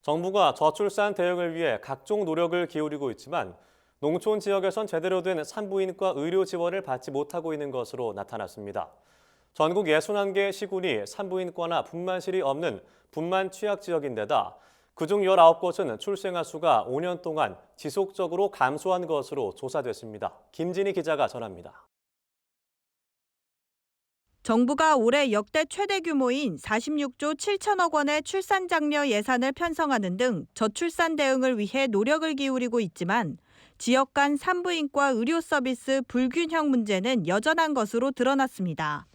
정부가 저출산 대응을 위해 각종 노력을 기울이고 있지만 농촌 지역에선 제대로 된 산부인과 의료 지원을 받지 못하고 있는 것으로 나타났습니다. 전국 61개 시군이 산부인과나 분만실이 없는 분만 취약 지역인데다 그중 19곳은 출생아 수가 5년 동안 지속적으로 감소한 것으로 조사됐습니다. 김진희 기자가 전합니다. 정부가 올해 역대 최대 규모인 46조 7천억 원의 출산 장려 예산을 편성하는 등 저출산 대응을 위해 노력을 기울이고 있지만 지역 간 산부인과 의료 서비스 불균형 문제는 여전한 것으로 드러났습니다.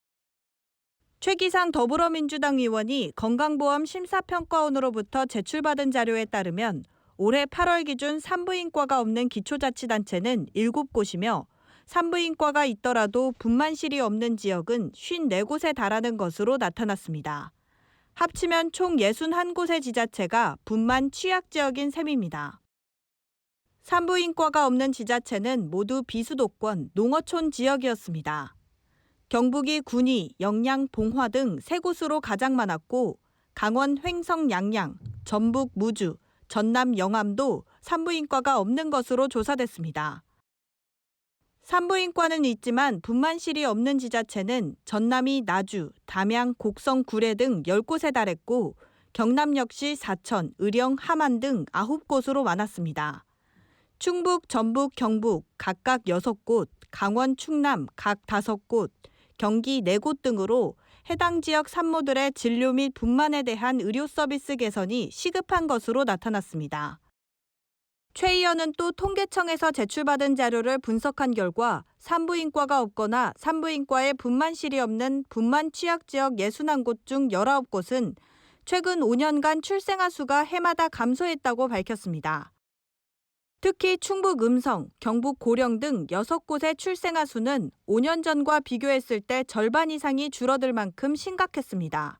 최기상 더불어민주당 의원이 건강보험 심사평가원으로부터 제출받은 자료에 따르면 올해 8월 기준 산부인과가 없는 기초자치단체는 7곳이며 산부인과가 있더라도 분만실이 없는 지역은 54곳에 달하는 것으로 나타났습니다. 합치면 총 61곳의 지자체가 분만 취약 지역인 셈입니다. 산부인과가 없는 지자체는 모두 비수도권 농어촌 지역이었습니다. 경북이 군위, 영양, 봉화 등 3곳으로 가장 많았고 강원 횡성 양양, 전북 무주, 전남 영암도 산부인과가 없는 것으로 조사됐습니다. 산부인과는 있지만 분만실이 없는 지자체는 전남이 나주, 담양, 곡성, 구례 등 10곳에 달했고 경남 역시 사천, 의령, 함안 등 9곳으로 많았습니다. 충북, 전북, 경북 각각 6곳, 강원, 충남 각 5곳, 경기 4곳 등으로 해당 지역 산모들의 진료 및 분만에 대한 의료 서비스 개선이 시급한 것으로 나타났습니다. 최 의원은 또 통계청에서 제출받은 자료를 분석한 결과 산부인과가 없거나 산부인과에 분만실이 없는 분만 취약 지역 61곳 중 19곳은 최근 5년간 출생아 수가 해마다 감소했다고 밝혔습니다. 특히 충북 음성, 경북 고령 등 6곳의 출생아 수는 5년 전과 비교했을 때 절반 이상이 줄어들 만큼 심각했습니다.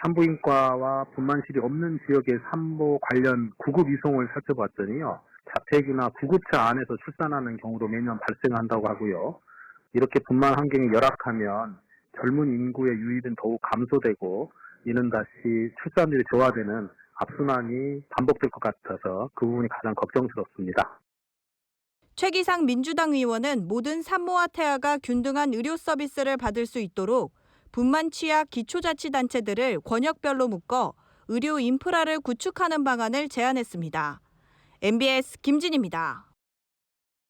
산부인과와 분만실이 없는 지역의 산모 관련 구급 이송을 살펴봤더니요. 자택이나 구급차 안에서 출산하는 경우도 매년 발생한다고 하고요. 이렇게 분만 환경이 열악하면 젊은 인구의 유입은 더욱 감소되고 이는 다시 출산율이 저하되는 악순환이 반복될 것 같아서 그 부분이 가장 걱정스럽습니다. 최기상 민주당 의원은 모든 산모와 태아가 균등한 의료 서비스를 받을 수 있도록 분만 취약 기초자치단체들을 권역별로 묶어 의료 인프라를 구축하는 방안을 제안했습니다. MBS 김진희입니다.